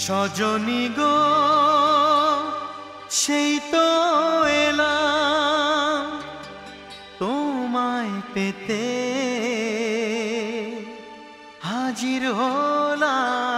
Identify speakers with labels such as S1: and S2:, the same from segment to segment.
S1: সজনী গো সেই তো এলাম তোমায় পেতে হাজির হলাম।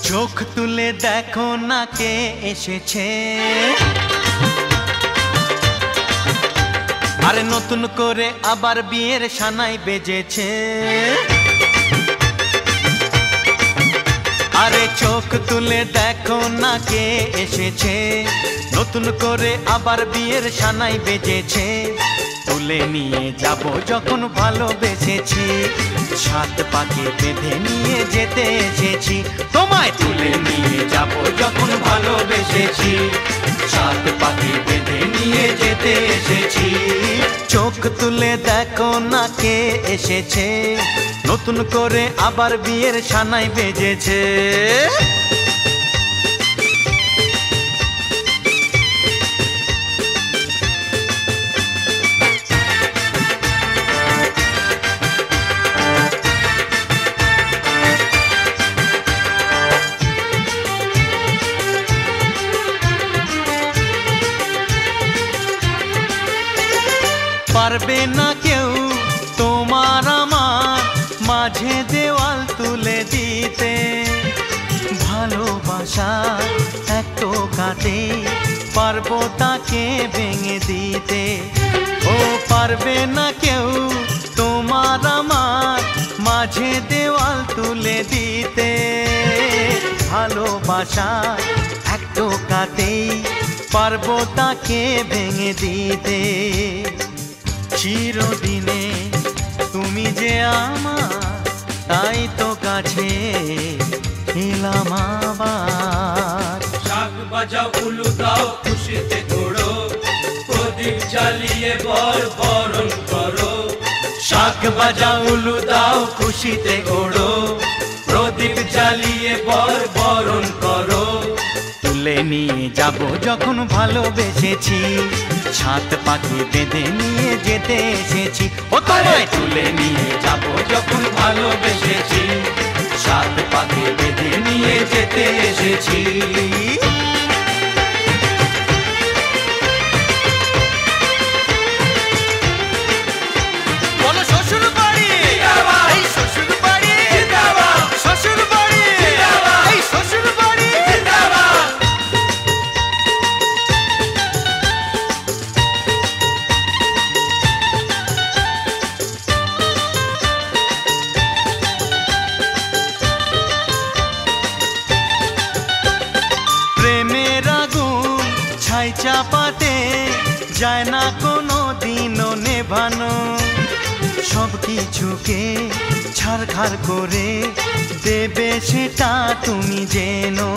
S1: চোখ তুলে দেখো না কে এসেছে, আরে নতুন করে আবার বিয়ের সানাই বেজেছে। আরে চোখ তুলে দেখো না কে এসেছে, নতুন করে আবার বিয়ের সানাই বেজেছে। তুলে নিয়ে যাব যখন ভালোবেসেছি, সাত পাকে বেঁধে নিয়ে যেতে এসেছি। তোমায় তুলে নিয়ে যাব যখন ভালোবেসেছি, সাত পাকে বেঁধে নিয়ে যেতে এসেছি। চোখ তুলে দেখো না কে এসেছে, নতুন করে আবার বিয়ের সানাই বেজেছে। পারবে না কেউ তোমার আমার মাঝে দেওয়াল তুলে দিতে, ভালোবাসা এক টোকাতে পারবো তাকে ভেঙে দিতে। ও পারবে না কেউ তোমার আমার মাঝে দেওয়াল তুলে দিতে, ভালোবাসা এক টোকাতেই পারবো তাকে ভেঙে দিতে। চিরদিনে তুমি যে আমার, তাই তো কাছে এলাম আবার।
S2: শাক বাজাও উলু দাও খুশিতে ঘোড়ো, প্রদীপ জ্বালিয়ে বর বরণ করো।
S1: শাক বাজাও উলু দাও খুশিতে ওড়ো,
S2: প্রদীপ জ্বালিয়ে বর বরণ করো।
S1: তুলে নিয়ে যাব যখন ভালোবেসেছি, সাত পাকে বেঁধে নিয়ে যেতে এসেছি। ও তোমায়
S2: তুলে নিয়ে যাব যখন ভালোবেসেছি, সাত পাকে বেঁধে নিয়ে যেতে এসেছি।
S1: বলো শ্বশুর বাড়ি, এই শ্বশুর বাড়ি, শ্বশুর বাড়ি, এই শ্বশুর বাড়ি। প্রেমের আগুন ছাই চাপাতে যায় না কোনো দিনও নেভানো, সব কিছুকে ছাড়খাড় করে দেবে সেটা তুমি জেনো।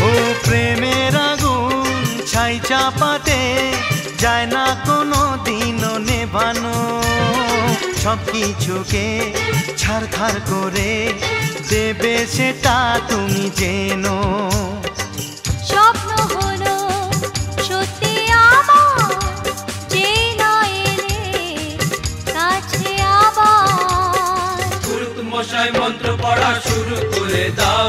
S1: ও প্রেমের আগুন ছাই চাপাতে যায় না কোনো দিনও নেভানো, সব কিছুকে ছাড়খাড় করে দেবে সেটা তুমি জেনো।
S3: স্বপ্ন হলো সত্যি আমার, যে না এলে কাছে আবার।
S2: পুরুত মশাই মন্ত্র পড়া শুরু করে দাও,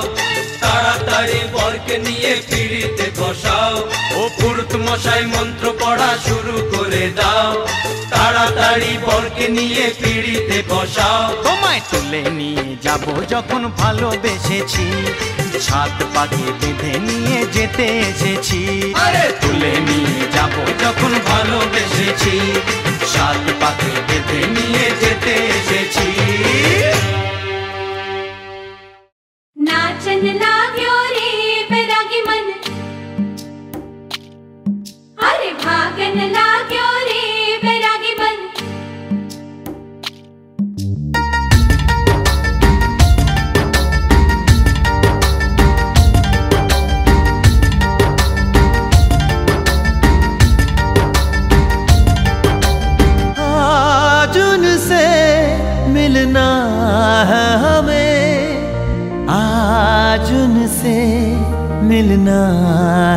S2: তাড়াতাড়ি বরকে নিয়ে পিড়িতে বসাও। ও পুরুত মশাই মন্ত্র পড়া শুরু করে দাও, তাড়াতাড়ি বরকে নিয়ে পিড়িতে বসাও।
S1: তোমায় তুলে নিয়ে যাব যখন ভালোবেসেছি, সাত পাকে বেঁধে নিয়ে যেতে এসেছি।
S2: আরে তুলে নিয়ে যাব যখন ভালোবেসেছি, সাত পাকে বেঁধে নিয়ে যেতে এসেছি।
S3: नाचन लाग्यो रे बैरागी मन, अरे भागन लाग्यो रे बैरागी मन।
S1: मिलना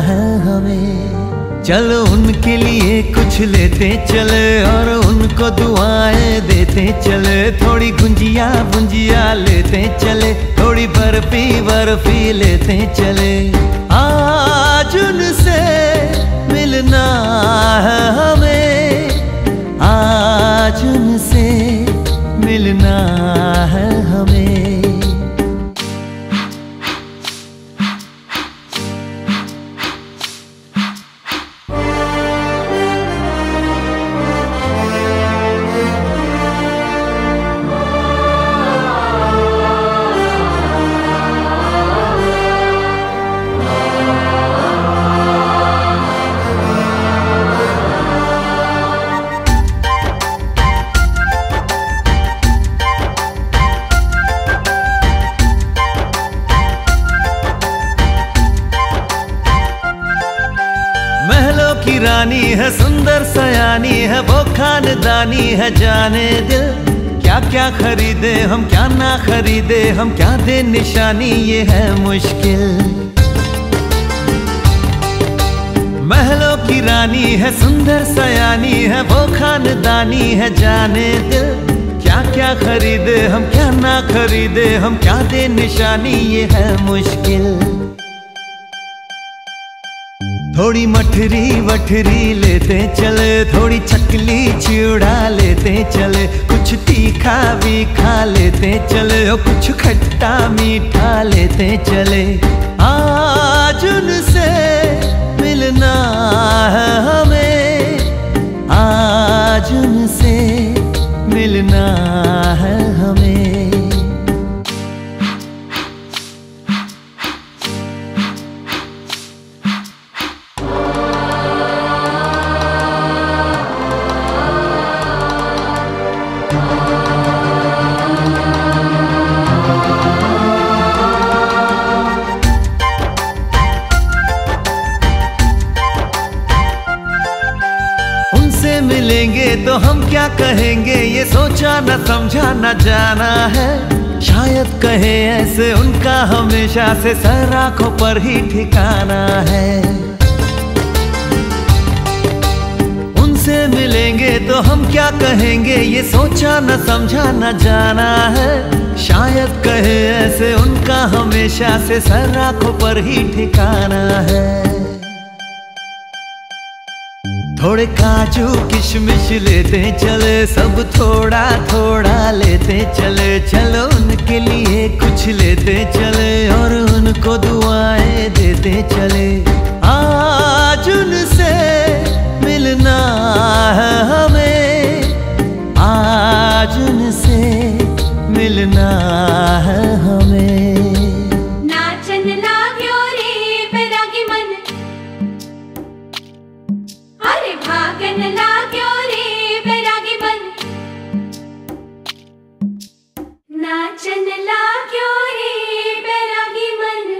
S1: है हमें। चलो उनके लिए कुछ लेते चले और उनको दुआएं देते चले। थोड़ी गुंजिया गुंजिया लेते चले, थोड़ी बर्फी बर्फी लेते चले। आज उनसे मिलना है हमें, आज उनसे मिलना है हमें। की रानी है, सुंदर सयानी है, वो खानदानी है। जाने दिल क्या क्या खरीदे हम, क्या ना खरीदे हम, क्या दे निशानी, ये है मुश्किल। महलों की रानी है, सुंदर सयानी है, वो खानदानी है। जाने दिल क्या क्या खरीदे हम, क्या ना खरीदे हम, क्या दे निशानी, ये है मुश्किल। थोड़ी मठरी वठरी लेते चले, थोड़ी चकली चिड़ा लेते चले। कुछ तीखा भी खा लेते चले और कुछ खट्टा मीठा लेते चले। आज उनसे मिलना है हमें, आज उनसे मिलना है हमें। मिलेंगे तो हम क्या कहेंगे, ये सोचा न समझा न जाना है। शायद कहे ऐसे उनका हमेशा से सर आंखों पर ही ठिकाना है। उनसे मिलेंगे तो हम क्या कहेंगे, ये सोचा न समझा न जाना है। शायद कहे ऐसे उनका हमेशा से सर आंखों पर ही ठिकाना है। थोड़े काजू किशमिश लेते चले, सब थोड़ा थोड़ा लेते चले। चलो उनके लिए कुछ लेते चले और उनको दुआएं देते चले। आज उनसे मिलना है हमें, आज उनसे मिलना है हमें।
S3: नाचन लाग्यो रे बैरागी मन, अरे भागन लाग्यो रे बैरागी मन। नाचन लाग्यो रे बैरागी मन।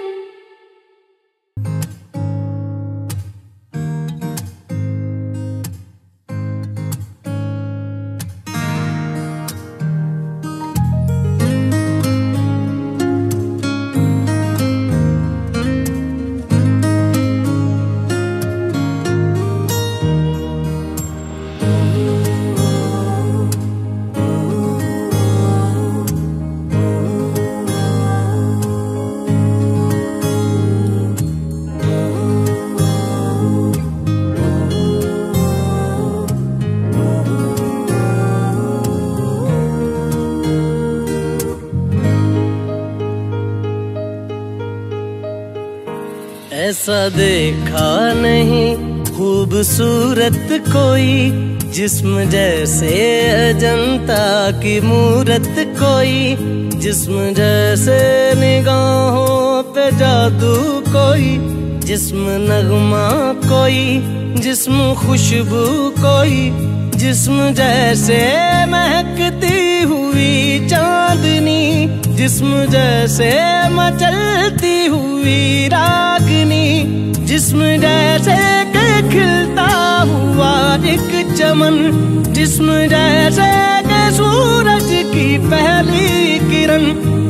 S4: ऐसा देखा नहीं खूबसूरत कोई, जिस्म जैसे अजंता की मूरत कोई। जिस्म जैसे निगाहों पे जादू कोई, जिस्म नगमा कोई, जिस्म खुशबू कोई। जिस्म जैसे महकती हुई चांदनी, जिस्म जैसे मचलती हुई रागनी। जिस्म जैसे के खिलता हुआ एक चमन, जिस्म जैसे के सूरज की पहली किरण।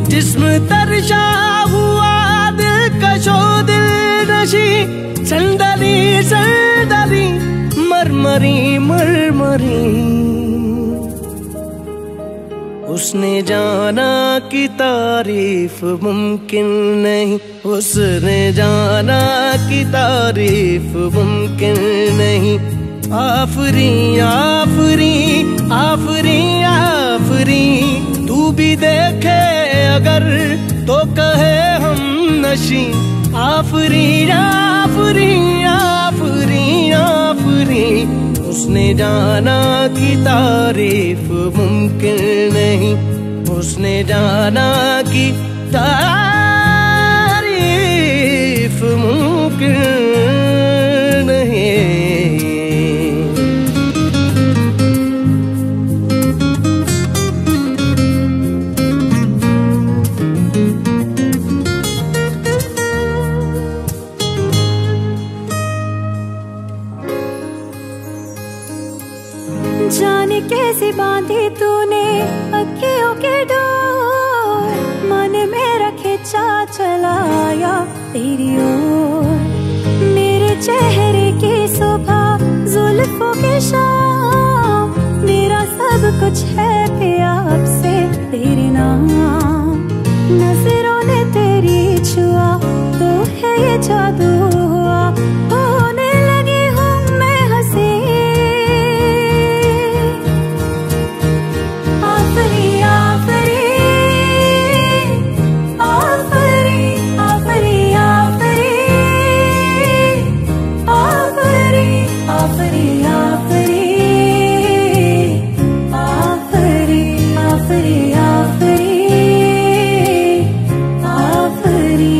S4: जिस्म तरशा हुआ दिलकशो दिल नशी संदली संदली मरमरी मरमरी। उसने जाना कि तारीफ मुमकिन नहीं, उसने जाना कि तारीफ मुमकिन नहीं। आफरी आफरी आफरी आफरी, तू भी देखे अगर तो कहे हम नशी। आफरी आफरी आफरी आफरी, उसने जाना कि तारीफ मुमकिन नहीं, उसने जाना कि तारीफ मुमकिन नहीं।
S5: जाने कैसे बांधी तूने अखियों के डोर, मन मेरा खिंचा चलाया तेरी ओर। मेरे चेहरे की सुबह जुल्फों की शाम, मेरा सब कुछ है पिया अब से तेरे नाम। नजरों ने तेरी छुआ तो है ये जादू हुआ, होने लगी हूँ मैं हंसी। आफरी आफरी आफरी आफरी आफरी आफरी आफरी आफरी आफरी आफरी आफरी आफरी।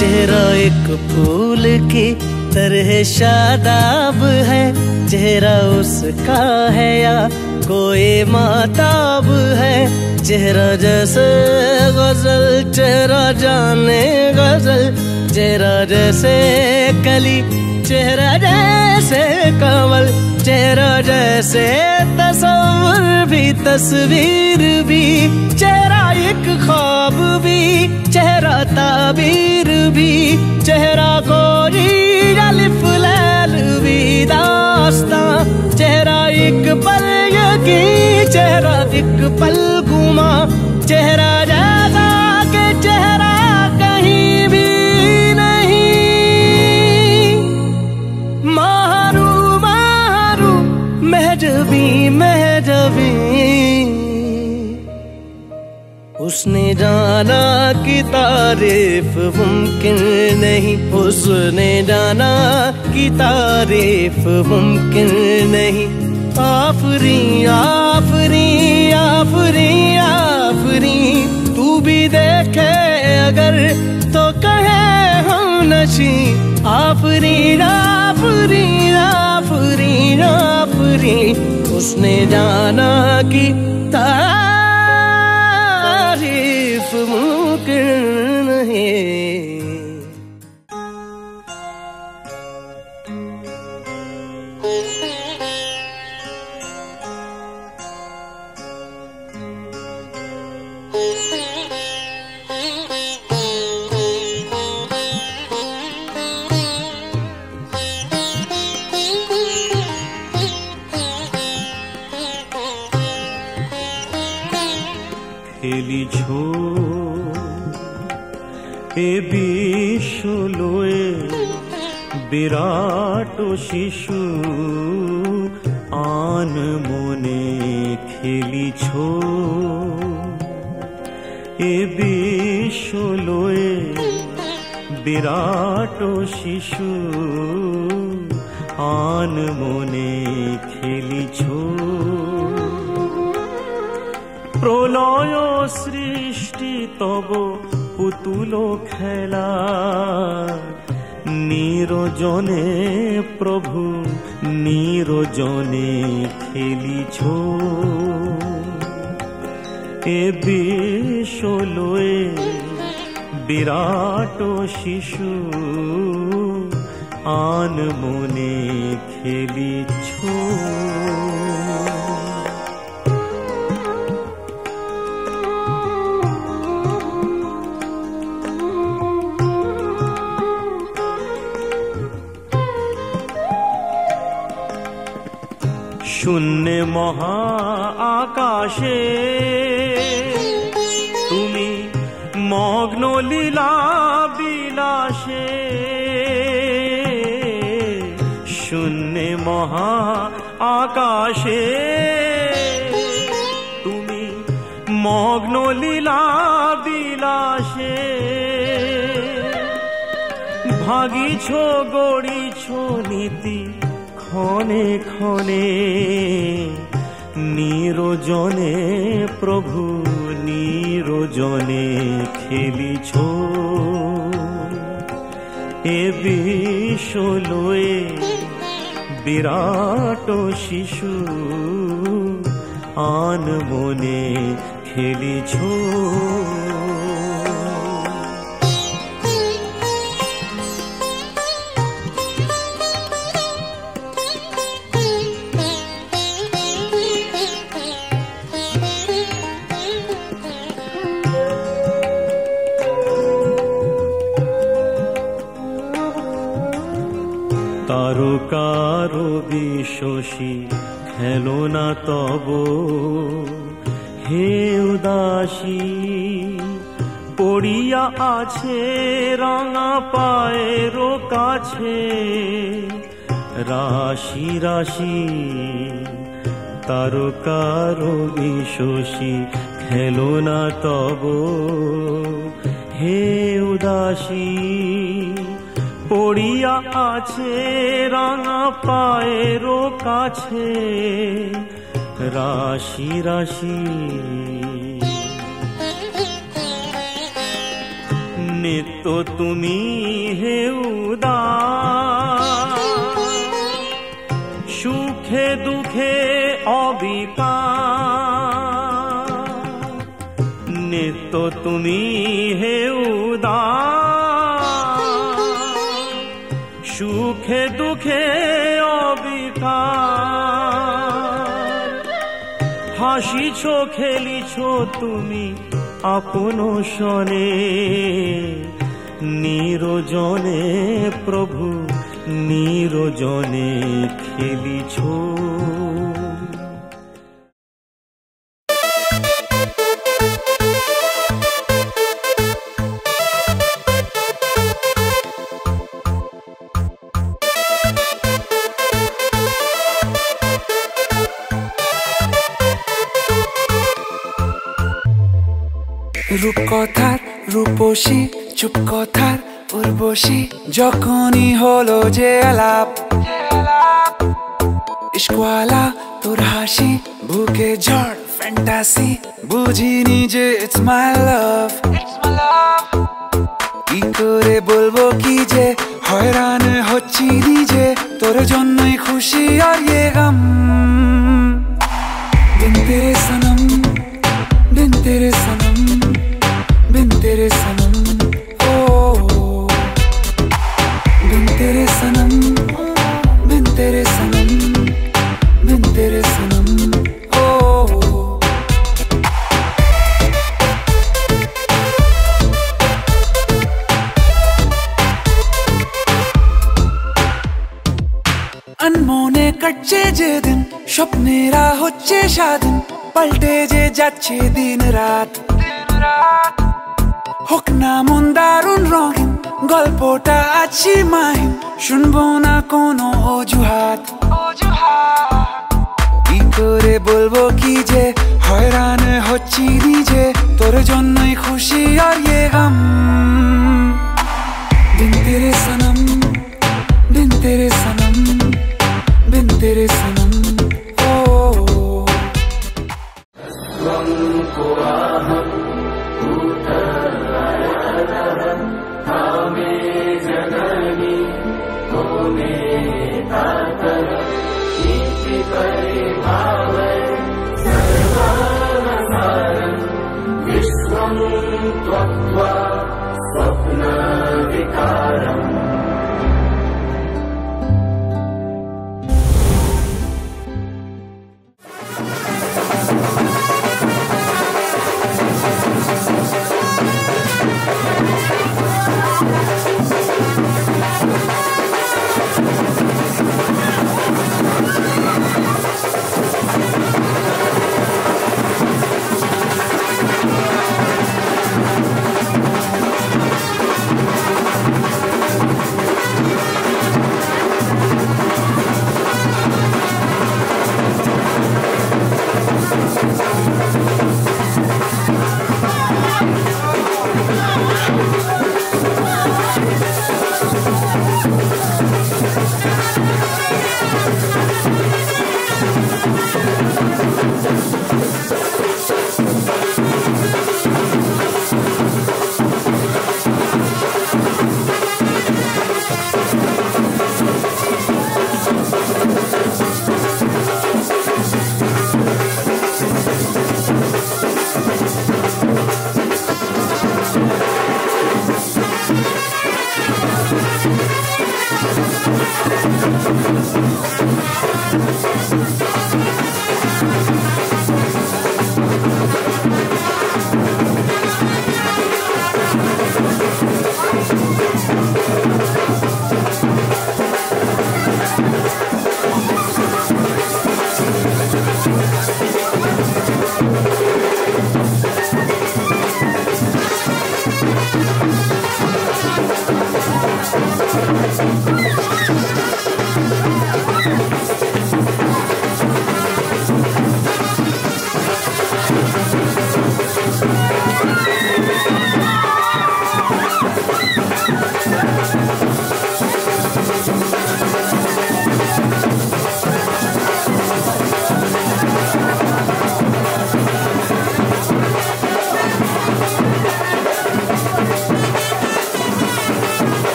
S4: चेहरा एक फूल की तरह शादाब है, चेहरा उसका है या कोई माताब है। चेहरा जैसे गजल, चेहरा जाने गजल, चेहरा जैसे कली, चेहरा जैसे कमल, चेहरा जैसे तस्वीर भी तस्वीर भी, चेहरा एक ख्वाब भी, चेहरा ताबीर भी, चेहरा कोई अलिफ लैल भी दास्तां। चेहरा एक पल यकी, चेहरा एक पल गुमा, चेहरा जैसा के चेहरा कहीं भी नहीं। मारू मारू महजबी महजबी, उसने जाना कि तारीफ मुमकिन नहीं, उसने जाना कि तारीफ मुमकिन नहीं। आफरी आफरी आफरी आफरी, तू भी देखे अगर तो कहे हम नशी। आफरी आफरी आफरी आफरी, उसने जाना कि तारीफ मुमकिन नहीं।
S1: খেলিছো এ বিশ্ব লয়ে বিরাট শিশু আন মনে খেলিছো এ বিশ্ব লয়ে বিরাট শিশু আন মনে খেলিছো। প্রলয় সৃষ্টি তব পুতুল খেলা নিরজনে প্রভু নিরজনে খেলিছো।
S6: এ বিশ্বলয়ে বিরাট শিশু আন মনে খেলিছ। শূন্যে মহা আকাশে তুমি মগ্ন লীলা বিলাসে। শূন্যে মহা আকাশে তুমি মগ্ন লীলা বিলাসে। ভাগিছ গড়িছ নীতি ক্ষণে ক্ষণে নিরজনে প্রভু নিরজনে খেলিছ। এ বিশ্বলয়ে বিরাট শিশু আন মনে খেলিছ। তারকার বিশ্বসী খেলো না তব হে উদাসী। পড়িয়া আছে রাঙা পায়ের কাছে রাশি রাশি। তারকার বিশ্বসী খেলো না তব হে উদাসী। পড়িয়া আছে রাঙা পায়ের কাছে রাশি রাশি। নিত্য তুমি হে উদাস, সুখে দুঃখে অবিকার। নিত্য তুমি হে উদাস, সুখে দুঃখে অবিকার। হাসিছ খেলিছ তুমি আপন শনে, নিরজনে প্রভু নিরজনে খেলিছ।
S7: রূপকথার রূপসী, চুপ কথার উর্বশী, যখনই হলো যে আলাপ। ইশকওয়ালা তোর হাসি, বুকে ঝড় ফ্যান্টাসি, বুঝিনি যে ইটস মাই লাভ। কি করে বলবো কি যে হয়রান হচ্ছি নিজে, তোর জন্যই খুশি আর ইয়ে গম। বিন তেরে সনম, बिन तेरे सनम, बिन तेरे सनम, ओ बिन तेरे सनम, बिन तेरे सनम, बिन तेरे सनम, ओ। अनमोने कटছে যে দিন, স্বপ্নেরা হচ্ছে স্বাধীন, পাল্টে যে যাচ্ছে দিন রাত। হোক না মন দারুণ রঙিন, গল্পটা আছি মাহিন, শুনবো না কোনো অজুহাত। কি করে বলবো কি যে হয়রান হচ্ছি নিজে, তোর জন্যই খুশি আর ইয়ে গম। বিন তেরে সনম, বিন তেরে সনম, বিন তেরে সনম, ও।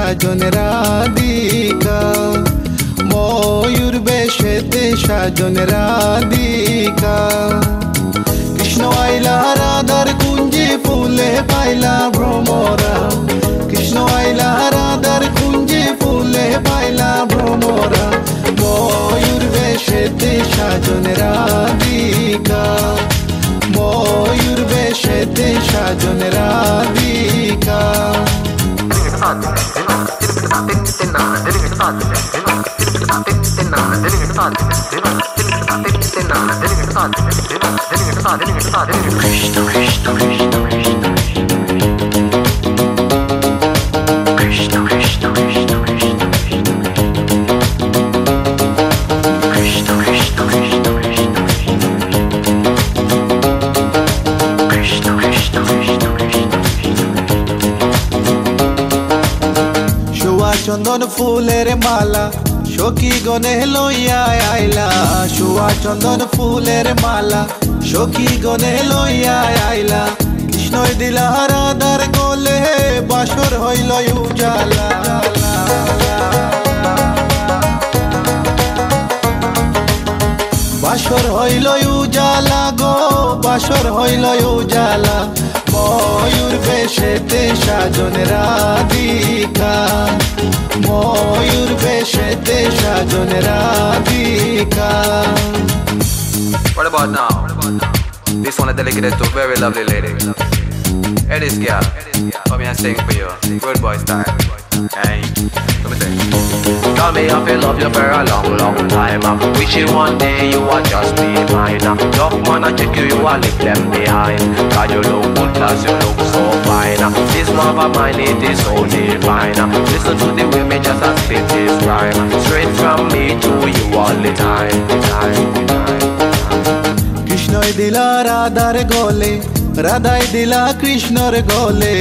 S8: সাজন রাধিকা ময়ূর বেশেতে সাজন রাধিকা কৃষ্ণ আইলা রাধার কুঞ্জে ফুলে পাইলা ভ্রমরা কৃষ্ণ আইলা রাধার কুঞ্জে ফুলে পাইলা ভ্রমরা ময়ূর বেশেতে সাজন রাধিকা ময়ূর বেশেতে সাজন রাধিকা চন্দন ফুলের মালা সখী গনে লইয়া আইলা শুয়া চন্দন ফুলের মালা সখী গনে লইয়া আইলা কৃষ্ণই দিলা রাধার কোলে বাসর হইল উজালা বাসর হইল উজালা গো বাসর হইল উজালা ময়ূর বেশেতে সাজন রাধিকা, ময়ূর বেশেতে সাজন Radhika.
S9: What about now? This one is dedicated to a very lovely lady. Hey, this girl, come here and sing for you. Good boy style. Hey, let me sing. Tell me I feel love you for a long, long time. Wishing one day you will just be mine. Love man, I check you, you will leave them behind. God, you look good, cause you look so fine. This love of mine, it is so divine. Listen to the way me just a spit this rhyme. Straight from me to you all the time.
S8: কৃষ্ণই দিলা রাধার গলে, রাধাই দিলা কৃষ্ণর গলে,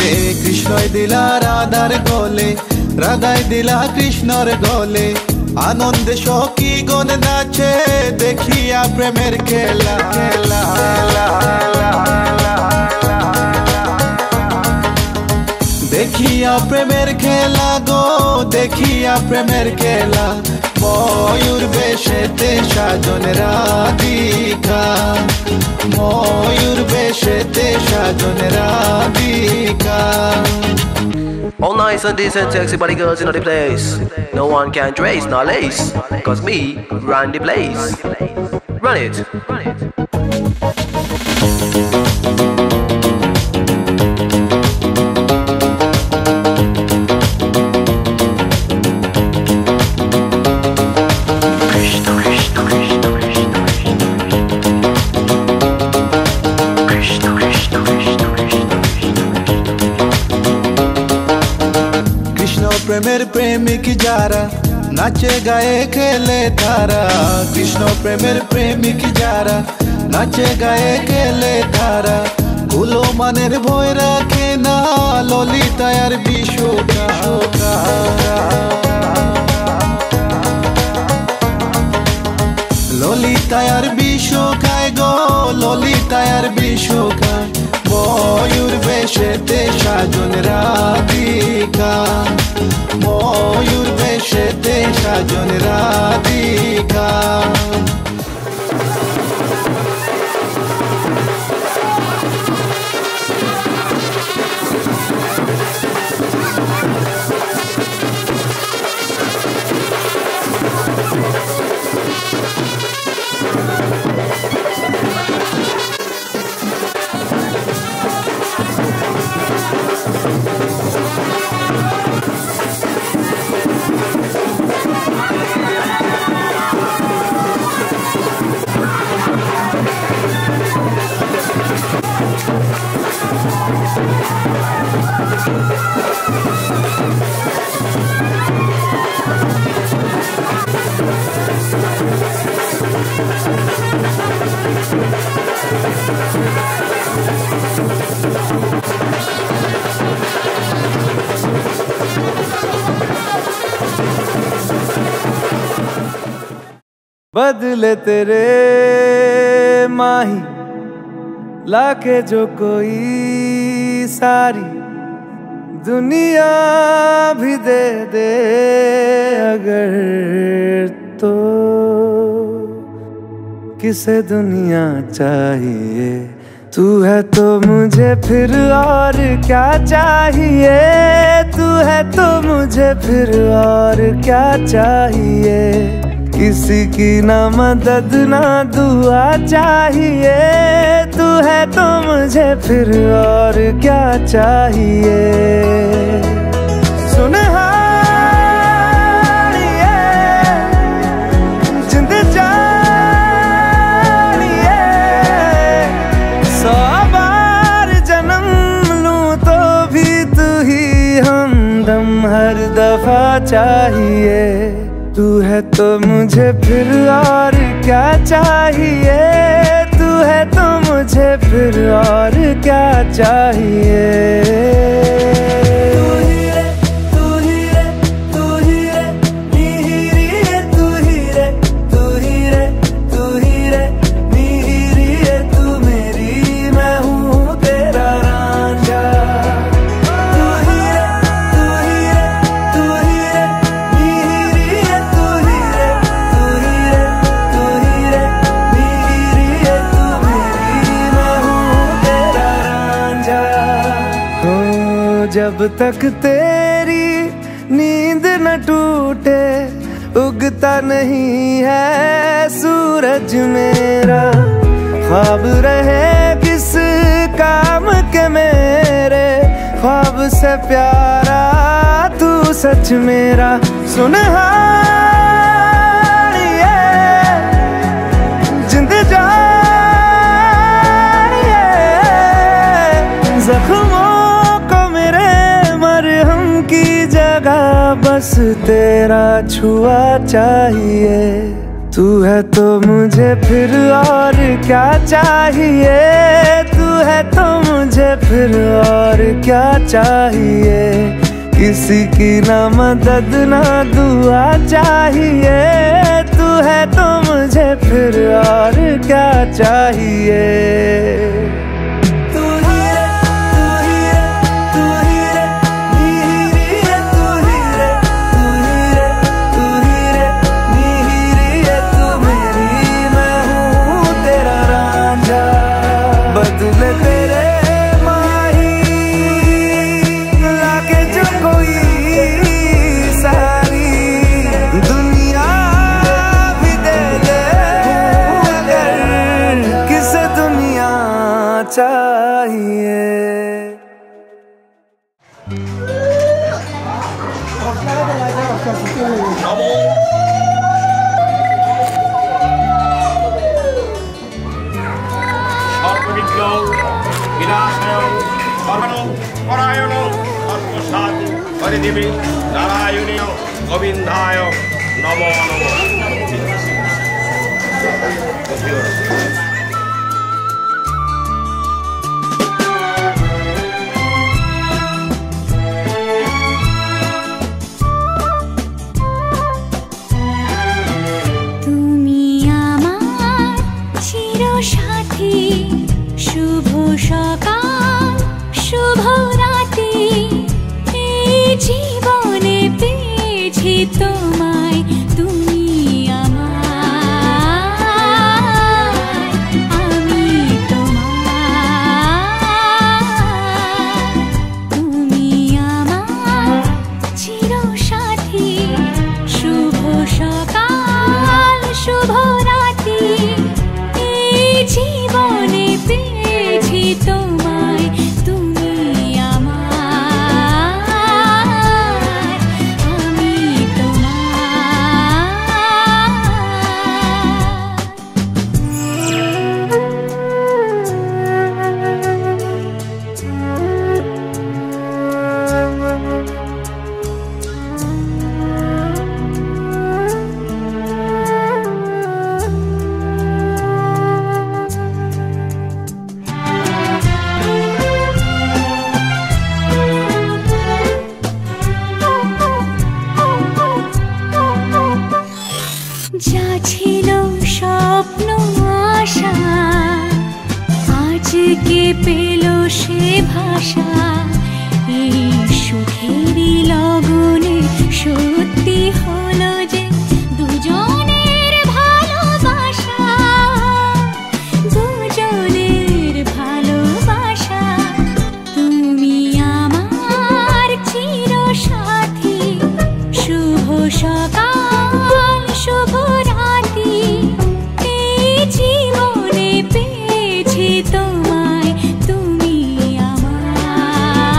S8: কৃষ্ণই দিলা রাধার গলে, রাধাই দিলা কৃষ্ণর গলে। আনন্দে সখী গণ নাচে দেখিয়া প্রেমের খেলা, দেখিয়া প্রেমের খেলা গো, দেখিয়া প্রেমের খেলা। ময়ূর বেশেতে সাজন রাধিকা, ময়ূর বেশেতে সাজন Radhika.
S10: All nice and decent, sexy body girls in the place. No one can trace, nor lace. Cause me run the place. Run it.
S8: প্রেমের প্রেমিক যারা নাচে গায়ে খেলে তারা, কৃষ্ণ প্রেমের প্রেমিক যারা নাচে গায়ে খেলে তারা। কুলো মানের ভয় রাখে না ললিতা আর বিশোকা, ললিতা আর বিশোকায় গো, ললিতা আর বিশোকায়। ময়ূর বেশেতে সাজন রাধিকা, ময়ূর বেশেতে সাজন রাধিকা।
S11: बदले तेरे माही लाके जो कोई सारी दुनिया भी दे दे अगर, तो किसे दुनिया चाहिए। तू है तो मुझे फिर और क्या चाहिए, तू है तो मुझे फिर और क्या चाहिए। किसी की ना मदद ना दुआ चाहिए, तू है तो मुझे फिर और क्या चाहिए। सुनहारिए जिंद जानिए, 100 बार जन्म लूं तो भी तू ही हमदम हर दफा चाहिए। तू है तो मुझे फिर और क्या चाहिए, तू है तो मुझे फिर और क्या चाहिए। जब तक तेरी नींद न टूटे उगता नहीं है सूरज मेरा। ख्वाब रहे किस काम के मेरे, ख्वाब से प्यारा तू सच मेरा। सुनहार ये जिंद जान ये, जख्मों को मेरे मरहम की जगह बस तेरा छुआ चाहिए। तू है तो मुझे फिर और क्या चाहिए, तू है तो मुझे फिर और क्या चाहिए। किसी की ना मदद ना दुआ चाहिए, तू है तो मुझे फिर और क्या चाहिए।
S12: देवी नारायणीय गोविंदाय नमो नमो।
S5: তুমি আমার চিরসাথী, শুভ সকাল শুভ রাতি, জীবনে পেয়েছি তোমায়, তুমি আমার, আমি তোমার। তুমি আমার চিরসাথী, শুভ সকাল শুভ রাতি, এই জীবনে পেয়েছি তোমায়, তুমি যা ছিল স্বপ্ন আশা, আজকে পেল সে ভাষা। এই সুখেরই লগনে সত্যি হলো যে দুজনের ভালোবাসা, দুজনের ভালোবাসা। তুমি আমার চিরসাথী, শুভ সকাল শুভ রাতি, এই জীবনে পেয়েছি তোমায়, তুমি আমার।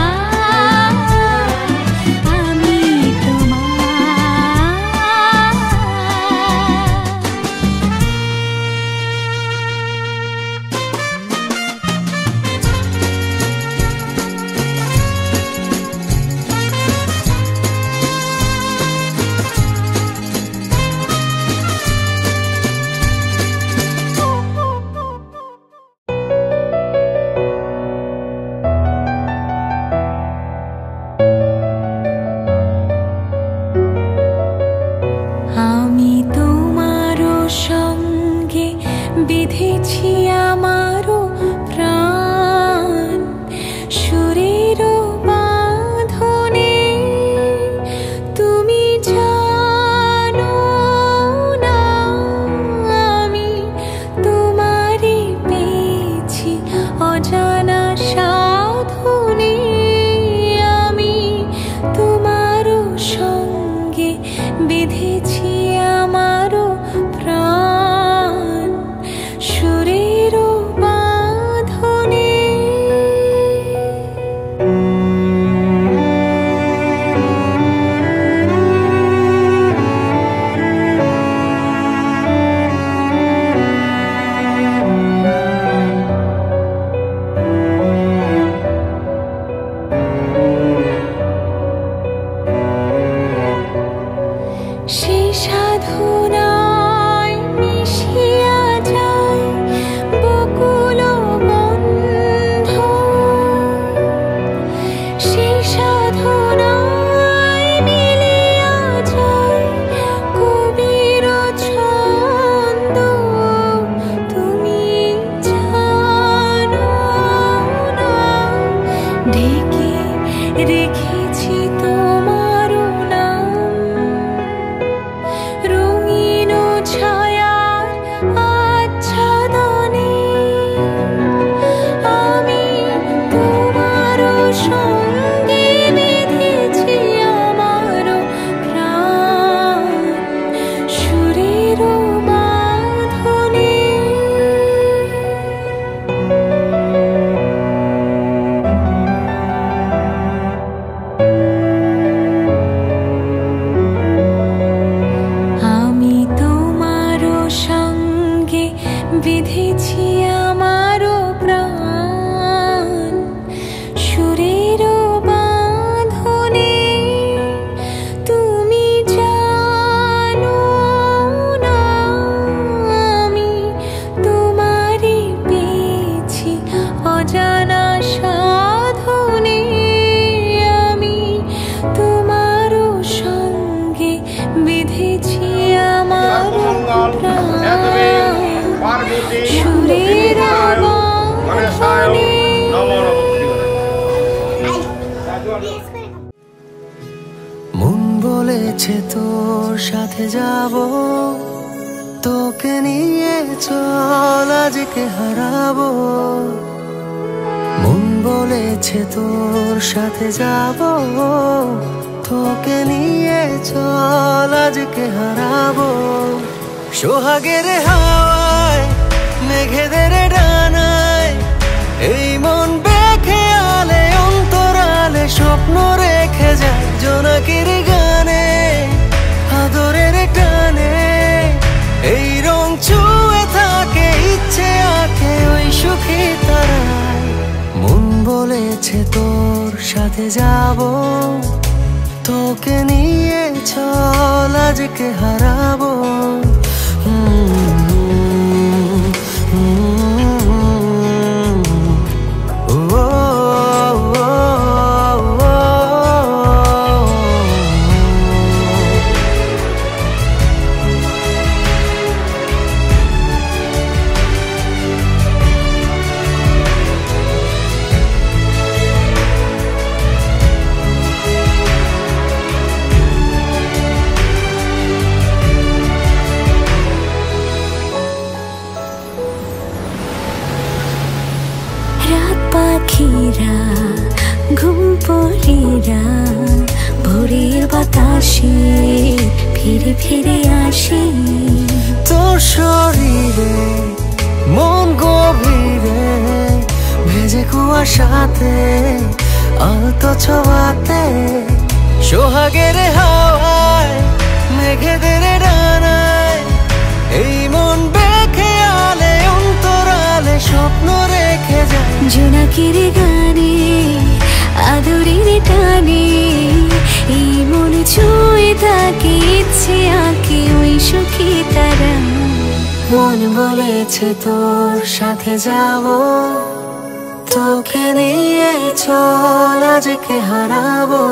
S5: সুরের
S12: গণেশায় নমো নমঃ।
S4: মন বলেছে তোর সাথে যাব, তোকে নিয়ে চল আজকে হারাবো। মন বলেছে তোর সাথে যাব, তোকে নিয়ে চল আজকে হারাবো। সোহাগের হাওয়ায় মেঘেদের ডানায় এই মন বেখেয়ালে অন্তরালে স্বপ্ন রেখে যায় জোনাকির গানে আদরের টানে। এই রং ছুঁয়ে থাকে ইচ্ছে আঁকে ওই সুখী তারায়। মন বলেছে তোর সাথে যাব, তোকে নিয়ে চল আজকে হারাবো।
S5: পাখিরা ঘুম পড়িরা ভোরের বাতাসে ফিরে ফিরে আসি।
S4: তোর শরীরে মন গভীরে ভেজে কুয়াশাতে আলতো ছোঁয়াতে। সোহাগের হাওয়ায় মেঘেদের ডানায় এই মন বেখেয়ালে অন্তরালে স্বপ্ন রেখে যায়
S5: জোনাকির গানে আদরের টানে। এই মন ছুঁয়ে থাকে ইচ্ছে আঁকে ওই সুখী তারা।
S4: মন বলেছে তোর সাথে যাব, তোকে নিয়ে চল আজকে হারাবো।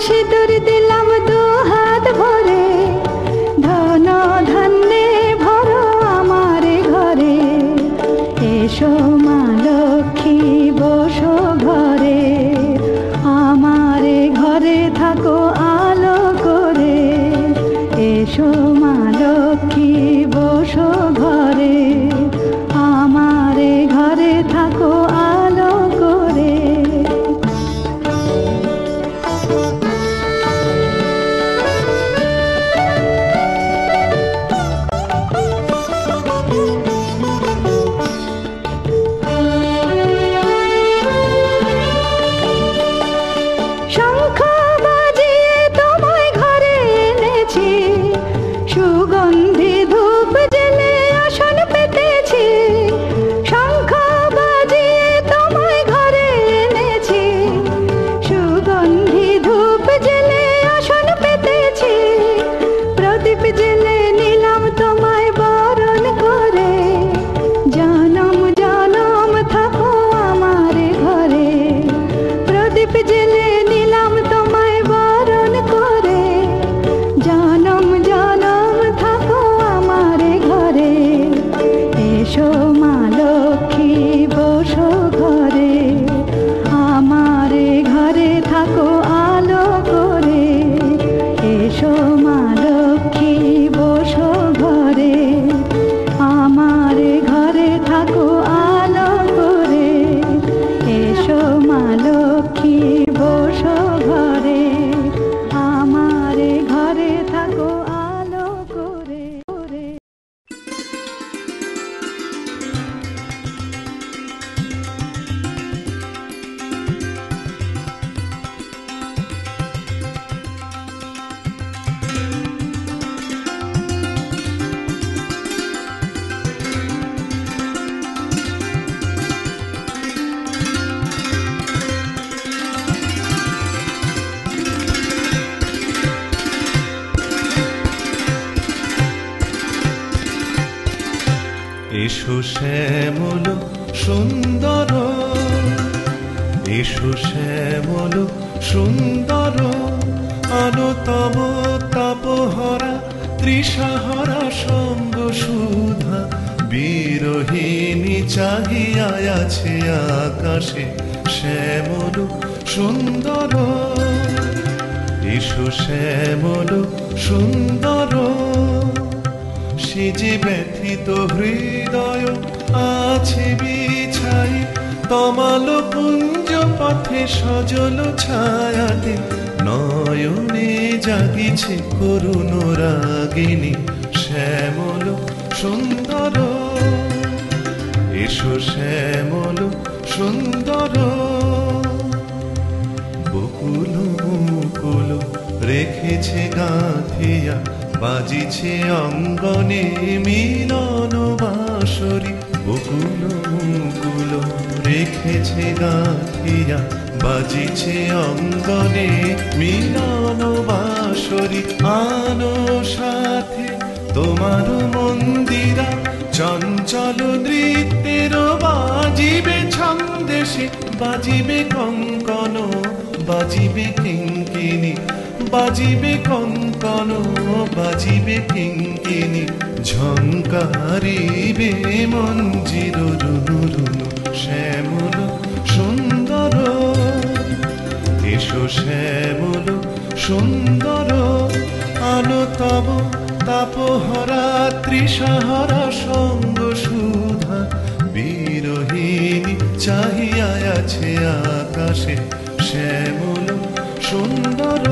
S5: সিঁদুর দিলাম দু হাত ভরে, ধন ধান্যে ভরো আমার ঘরে। এসো মা লক্ষ্মী বসো ঘরে, আমার ঘরে থাকো আলো করে। এসো মা লক্ষ্মী বসো ঘরে, আমার ঘরে থাকো আলো করে। শঙ্খ বাজিয়ে তোমায় ঘরে এনেছি, সুগন্ধি ধূপ জেলে আসন পেতেছি। শঙ্খ বাজিয়ে তোমায় ঘরে এনেছি, সুগন্ধি ধূপ জেলে আসন পেতেছি। প্রদীপ জেলে নিলাম তোমায় বরণ করে, জনম জনম থাকো আমার ঘরে। প্রদীপ জেলে নিলাম তোমায় বরণ করে, জনম জনম থাকো আমার ঘরে। এসো মা লক্ষ্মী বসো ঘরে, আমার ঘরে থাকো আলো করে। এসো মা লক্ষ্মী বসো ঘরে, আমার ঘরে থাকো আলো করে। এসো মা লক্ষ্মী বসো ঘরে, আমার ঘরে থাকো আলো করে।
S13: এসো শ্যামল সুন্দর, এসো শ্যামল সুন্দর, আলো তব তাপহরা তৃষাহরা সঙ্গ সুধা। বিরোহিণী চাহিয়া আছে আকাশে শ্যামল সুন্দর। এসো শ্যামল সুন্দর, সে যে ব্যথিত হৃদয় আছে বিছাই, তমাল পুঞ্জ পথে সজল ছায়াতে। নয়নে জাগিছে করুণ রাগিনী শ্যামল সুন্দর। এসো শ্যামল সুন্দর, বকুল মুকুল রেখেছে গাঁথিয়া, বাজিছে অঙ্গনে মিলন বাঁশরি। বকুল মুকুল রেখেছে গাঁথিয়া, বাজিছে অঙ্গনে মিলন বাঁশরি। আনো সাথে তোমার মন্দিরা, চঞ্চল নৃত্যের বাজিবে ছন্দেশে। বাজিবে কঙ্কন, বাজিবে কিঙ্কিণী, বাজিবে কঙ্কন, বাজিবে কিঙ্কিণী। ঝঙ্কারিবে মঞ্জির রুনু রুনু শ্যামল সুন্দর। এসো শ্যামল সুন্দর, আলো তব তাপহরা তৃষাহরা সঙ্গ সুধা। বিরোহিণী চাহিয়া আছে আকাশে শ্যামল সুন্দর।